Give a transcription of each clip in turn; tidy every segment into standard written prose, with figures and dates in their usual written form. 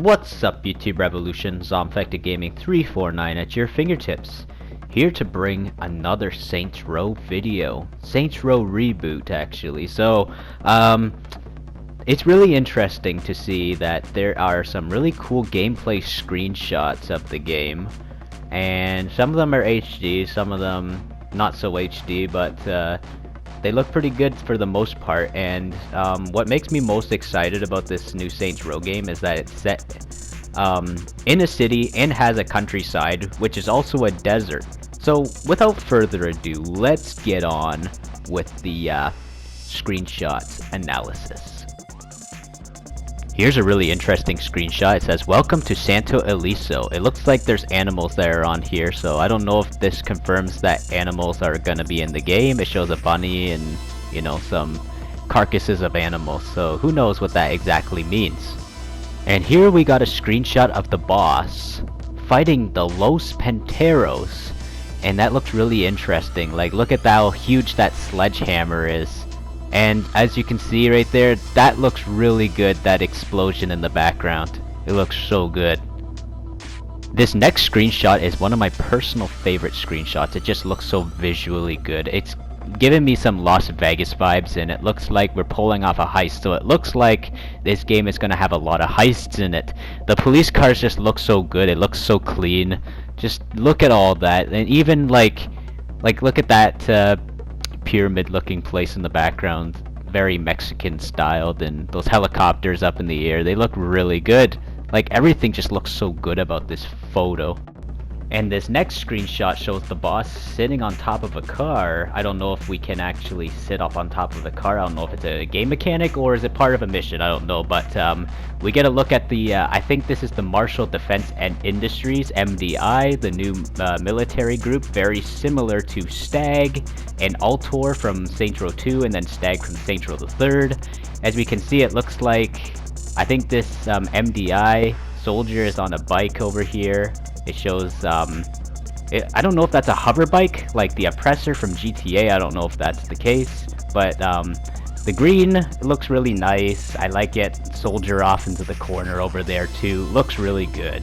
What's up, YouTube Revolution? ZombfectedGaming 349 at your fingertips, here to bring another Saintsrow video. Saintsrowreboot, actually. So, it's really interesting to see that there are some really cool gameplay screenshots of the game, and some of them are HD, some of them not so HD, but they look pretty good for the most part. And what makes me most excited about this new Saints Row game is that it's set in a city and has a countryside, which is also a desert. So without further ado, let's get on with the screenshot analysis. Here's a really interesting screenshot. It says, "Welcome to Santo Aliso." It looks like there's animals that are on here, so I don't know if this confirms that animals are gonna be in the game. It shows a bunny and, you know, some carcasses of animals, so who knows what that exactly means. And here we got a screenshot of the boss fighting the Los Panteros, and that looks really interesting. Like, look at how huge that sledgehammer is. And as you can see right there, that looks really good, that explosion in the background. It looks so good. This next screenshot is one of my personal favorite screenshots. It just looks so visually good. It's giving me some Las Vegas vibes, and it looks like we're pulling off a heist. So it looks like this game is going to have a lot of heists in it. The police cars just look so good. It looks so clean. Just look at all that. And even like look at that pyramid looking place in the background, very Mexican styled, and those helicopters up in the air, they look really good. Like, everything just looks so good about this photo. And this next screenshot shows the boss sitting on top of a car. I don't know if we can actually sit up on top of the car. I don't know if it's a game mechanic or is it part of a mission. I don't know, but we get a look at the I think this is the Marshall Defense and Industries, MDI, the new military group, very similar to Stag and Altor from Saintsrow 2 and then Stag from Saintsrowthethird. As we can see, it looks like, I think this MDI soldier is on a bike over here. It shows, I don't know if that's a hover bike, like the Oppressor from GTA. I don't know if that's the case, but the green looks really nice. I like it. Soldier off into the corner over there too. Looks really good.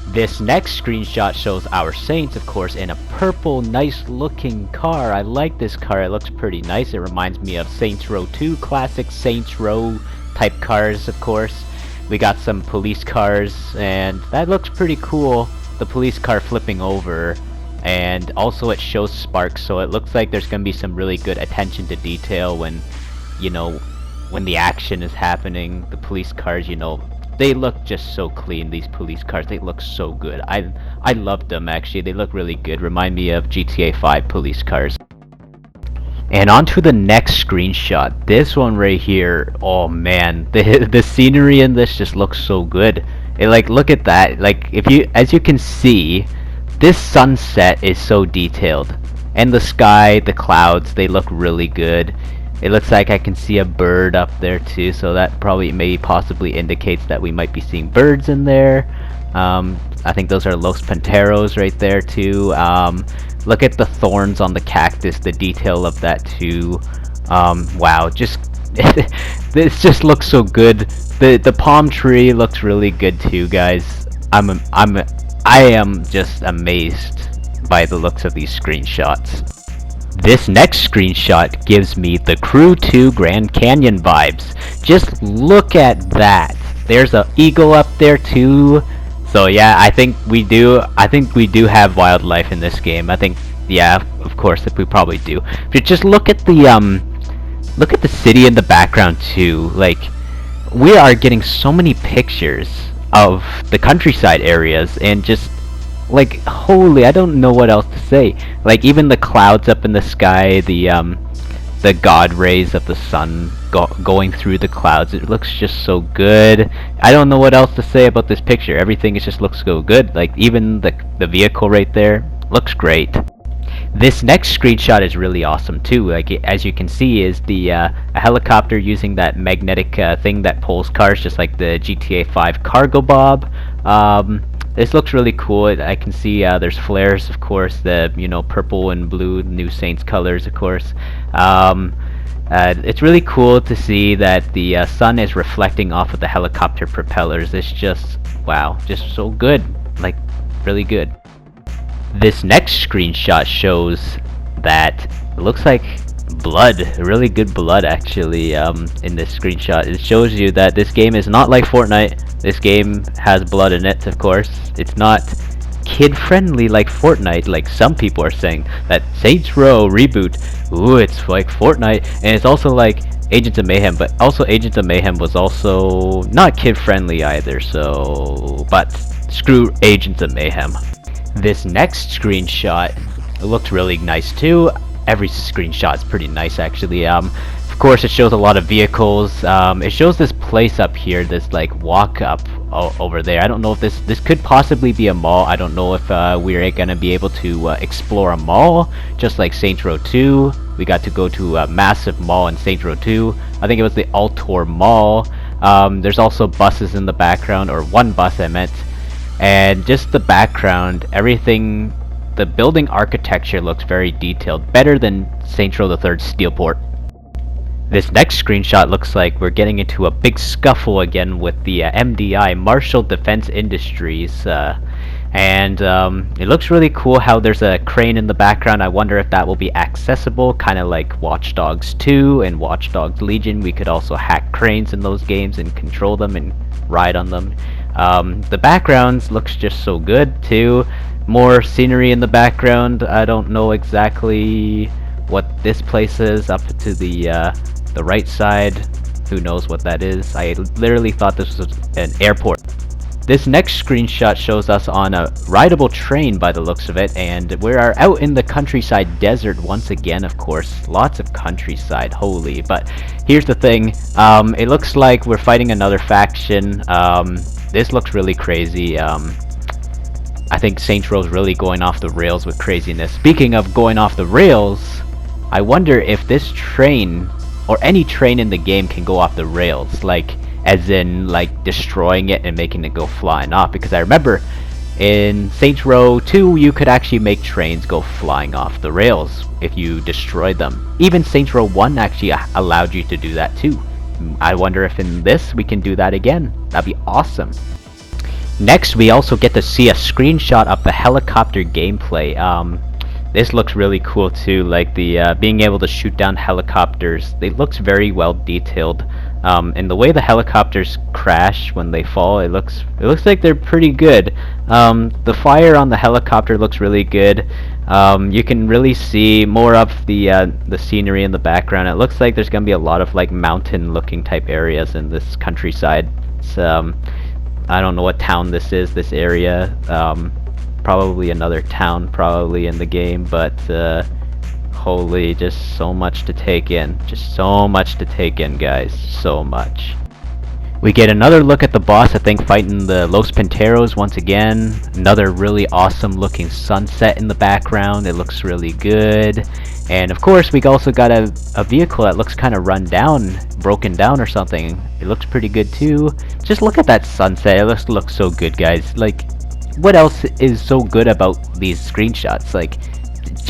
This next screenshot shows our Saints, of course, in a purple, nice-looking car. I like this car. It looks pretty nice. It reminds me of Saints Row 2, classic Saints Row type cars, of course. We got some police cars, and that looks pretty cool. The police car flipping over, and also it shows sparks, so it looks like there's gonna be some really good attention to detail when, you know, when the action is happening. The police cars, you know, they look just so clean. These police cars, they look so good. I love them, actually. They look really good. Remind me of GTA 5 police cars. And on to the next screenshot. This one right here, oh man, the scenery in this just looks so good. It, like, look at that. Like, as you can see, this sunset is so detailed, and the sky, the clouds, they look really good. It looks like I can see a bird up there too, so that probably maybe possibly indicates that we might be seeing birds in there. I think those are Los Panteros right there too. Look at the thorns on the cactus, the detail of that too. Wow, just this just looks so good. The palm tree looks really good too, guys. I am just amazed by the looks of these screenshots. This next screenshot gives me the Crew 2 Grand Canyon vibes. Just look at that. There's an eagle up there too. So yeah, I think we do have wildlife in this game. I think, yeah, of course, we probably do. But just look at the city in the background too. Like, we are getting so many pictures of the countryside areas, and just like, holy, I don't know what else to say. Like, even the clouds up in the sky, the god rays of the sun going through the clouds, it looks just so good. I don't know what else to say about this picture. Everything just looks so good. Like, even the vehicle right there looks great. This next screenshot is really awesome too. Like, as you can see, is a helicopter using that magnetic thing that pulls cars, just like the GTA 5 cargo bob. This looks really cool. I can see there's flares, of course, the, you know, purple and blue, new Saints colors, of course. It's really cool to see that the sun is reflecting off of the helicopter propellers. It's just, wow, just so good, like really good. This next screenshot shows that it looks like blood, really good blood actually. In this screenshot it shows you that this game is not like Fortnite. This game has blood in it, of course. It's not kid friendly like Fortnite, like some people are saying that Saintsrowreboot, ooh, it's like Fortnite, and it's also like Agents of Mayhem, but also Agents of Mayhem was also not kid friendly either, so but screw Agents of Mayhem. This next screenshot, it looked really nice too. Every screenshot is pretty nice actually. Of course it shows a lot of vehicles. It shows this place up here, this like walk up over there. I don't know if this could possibly be a mall. I don't know if we're gonna be able to explore a mall just like Saintsrow 2. We got to go to a massive mall in Saintsrow 2. I think it was the Altor Mall. There's also buses in the background, or one bus I meant, and just the background, everything. The building architecture looks very detailed, better than Saintsrowthethird Steelport. This next screenshot looks like we're getting into a big scuffle again with the MDI, Marshall Defense Industries, and it looks really cool how there's a crane in the background. I wonder if that will be accessible, kind of like Watch Dogs 2 and Watch Dogs Legion. We could also hack cranes in those games and control them and ride on them. The backgrounds looks just so good too. More scenery in the background. I don't know exactly what this place is up to the right side. Who knows what that is? I literally thought this was an airport. This next screenshot shows us on a rideable train by the looks of it, and we are out in the countryside desert once again, of course. Lots of countryside, holy. But here's the thing, it looks like we're fighting another faction. This looks really crazy. I think Saintsrow's really going off the rails with craziness. Speaking of going off the rails, I wonder if this train, or any train in the game, can go off the rails, like as in like destroying it and making it go flying off, because I remember in Saintsrow 2 you could actually make trains go flying off the rails if you destroyed them. Even Saintsrow 1 actually allowed you to do that too. I wonder if in this we can do that again. That'd be awesome. Next, we also get to see a screenshot of the helicopter gameplay. This looks really cool too, like the being able to shoot down helicopters. It looks very well detailed, and the way the helicopters crash when they fall, it looks like they're pretty good. The fire on the helicopter looks really good. You can really see more of the scenery in the background. It looks like there's gonna be a lot of like mountain-looking type areas in this countryside. It's, I don't know what town this is, this area. Probably another town probably in the game, but holy, just so much to take in. Just so much to take in, guys. So much. We get another look at the boss, I think, fighting the Los Panteros once again. Another really awesome looking sunset in the background. It looks really good. And of course, we also got a vehicle that looks kind of run down, broken down or something. It looks pretty good too. Just look at that sunset. It looks so good, guys. Like, what else is so good about these screenshots? Like,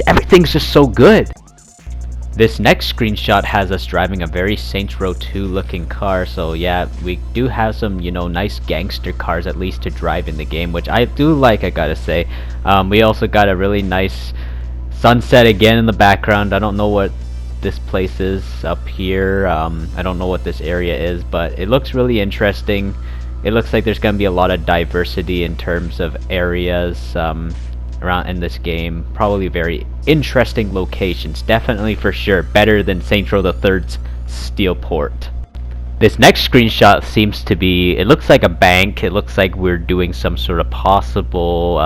everything's just so good. This next screenshot has us driving a very Saintsrow 2 looking car, so yeah, we do have some, you know, nice gangster cars at least to drive in the game, which I do like, I gotta say. We also got a really nice sunset again in the background. I don't know what this place is up here. I don't know what this area is, but it looks really interesting. It looks like there's gonna be a lot of diversity in terms of areas around in this game. Probably very interesting locations, definitely for sure better than Saintsrowthethird Steelport. This next screenshot seems to be, it looks like a bank. It looks like we're doing some sort of possible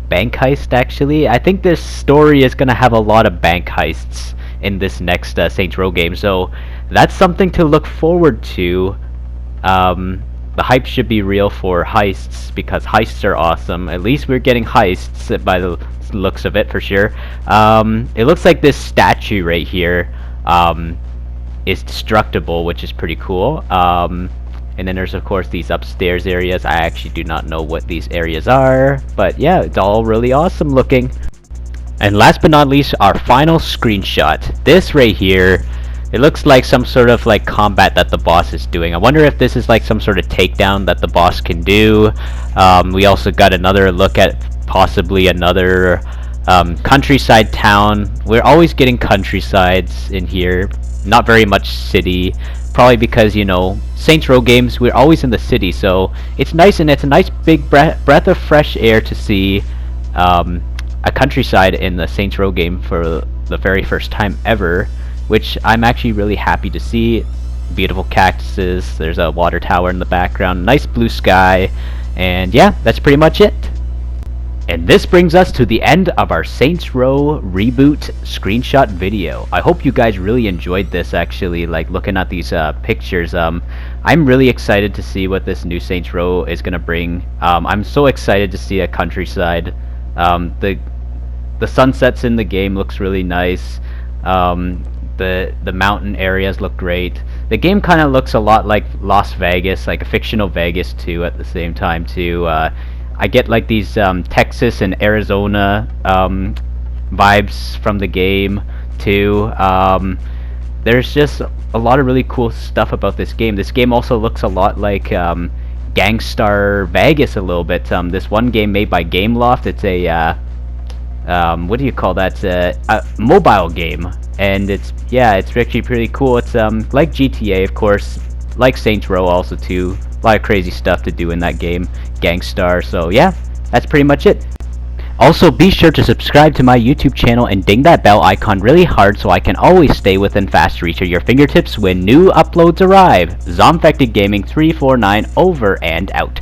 bank heist actually. I think this story is gonna have a lot of bank heists in this next Saints Row game, so that's something to look forward to. The hype should be real for heists, because heists are awesome. At least we're getting heists by the looks of it, for sure. It looks like this statue right here is destructible, which is pretty cool. And then there's of course these upstairs areas. I actually do not know what these areas are, but yeah, it's all really awesome looking. And last but not least, our final screenshot. This right here, It looks like some sort of like combat that the boss is doing. I wonder if this is like some sort of takedown that the boss can do. We also got another look at possibly another countryside town. We're always getting countrysides in here, not very much city. Probably because, you know, Saints Row games, we're always in the city, so it's nice, and it's a nice big breath of fresh air to see a countryside in the Saints Row game for the very first time ever, which I'm actually really happy to see. Beautiful cactuses, there's a water tower in the background, nice blue sky, and yeah, that's pretty much it. And this brings us to the end of our Saints Row Reboot screenshot video. I hope you guys really enjoyed this, actually, like looking at these pictures. I'm really excited to see what this new Saints Row is going to bring. I'm so excited to see a countryside. The sunsets in the game looks really nice. The mountain areas look great. The game kind of looks a lot like Las Vegas, like a fictional Vegas too at the same time too. I get like these Texas and Arizona vibes from the game too. There's just a lot of really cool stuff about this game. This game also looks a lot like Gangster Vegas a little bit. This one game made by Gameloft, it's a what do you call that? A mobile game, and it's actually pretty cool. It's like GTA, of course, like Saints Row also too. A lot of crazy stuff to do in that game, Gangster. So yeah, that's pretty much it. Also, be sure to subscribe to my YouTube channel and ding that bell icon really hard so I can always stay within fast reach of your fingertips when new uploads arrive. ZombfectedGaming 349 over and out.